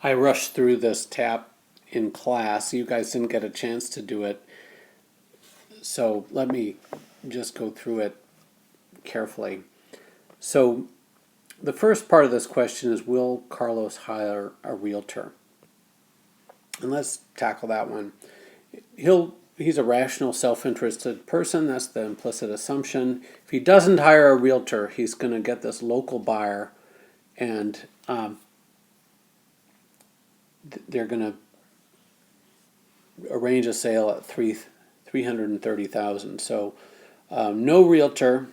I rushed through this tap in class. You guys didn't get a chance to do it. So let me just go through it carefully. So the first part of this question is, will Carlos hire a realtor? And let's tackle that one. He's a rational, self-interested person. That's the implicit assumption. If he doesn't hire a realtor, he's going to get this local buyer, and they're going to arrange a sale at $330,000. So no realtor.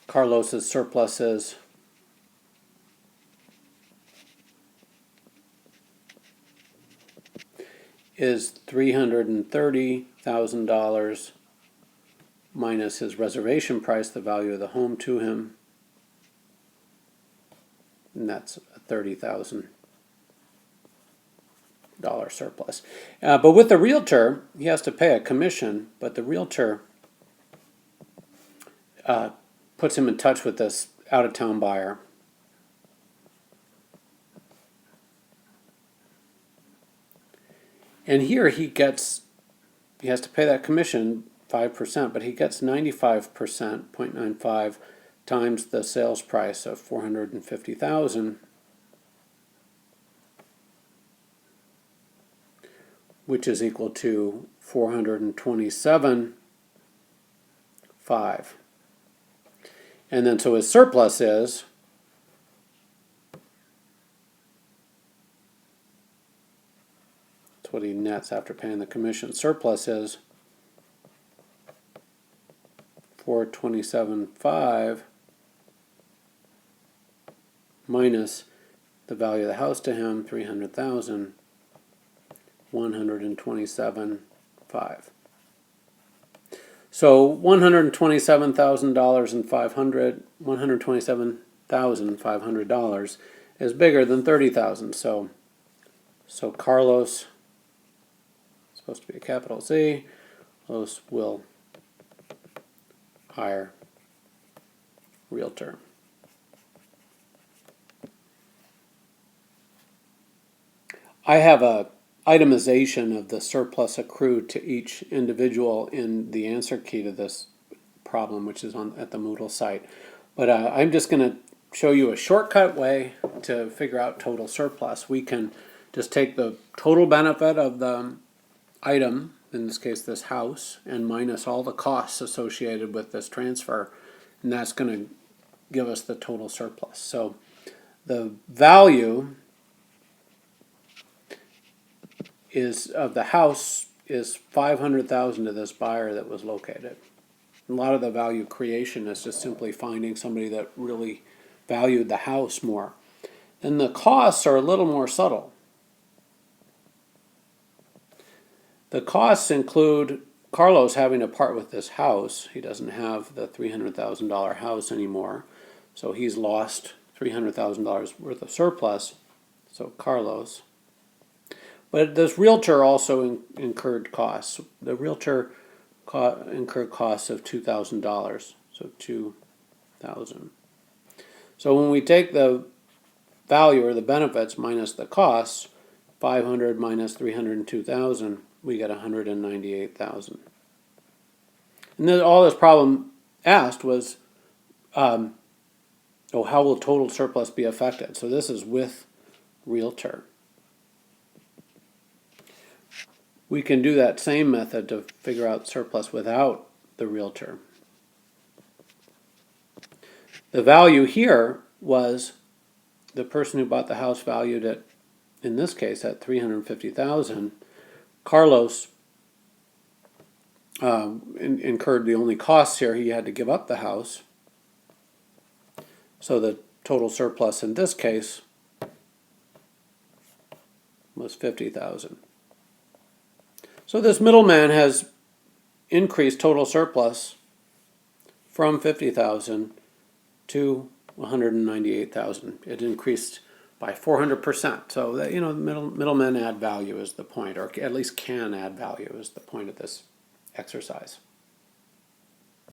Carlos's surplus is $330,000 minus his reservation price, the value of the home to him, and that's a $30,000 surplus. But with the realtor, he has to pay a commission, but the realtor puts him in touch with this out-of-town buyer. And here he has to pay that commission, 5%, but he gets 95%, 0.95 times the sales price of $450,000, which is equal to $427,500. And then so his surplus is what he nets after paying the commission. Surplus is $427,500 minus the value of the house to him, $300,000, $127,500. So $127,500 is bigger than $30,000. So Carlos, supposed to be a capital Z, Carlos will hire realtor. I have a itemization of the surplus accrued to each individual in the answer key to this problem, which is at the Moodle site. But I'm just going to show you a shortcut way to figure out total surplus. We can just take the total benefit of the item, in this case this house, and minus all the costs associated with this transfer, and that's going to give us the total surplus. So the value of the house is $500,000 to this buyer that was located. A lot of the value creation is just simply finding somebody that really valued the house more. And the costs are a little more subtle. The costs include Carlos having to part with this house. He doesn't have the $300,000 house anymore, so he's lost $300,000 worth of surplus. So Carlos. But this realtor also incurred costs. The realtor incurred costs of $2,000, so $2,000. So when we take the value or the benefits minus the costs, 500 minus 302,000, we get 198,000. And then all this problem asked was, how will total surplus be affected? So this is with realtor. We can do that same method to figure out surplus without the realtor. The value here was the person who bought the house valued it, in this case, at $350,000. Carlos incurred the only costs here. He had to give up the house. So the total surplus in this case was $50,000. So this middleman has increased total surplus from $50,000 to $198,000. It increased by 400%. So that, the middlemen add value is the point, or at least can add value is the point of this exercise.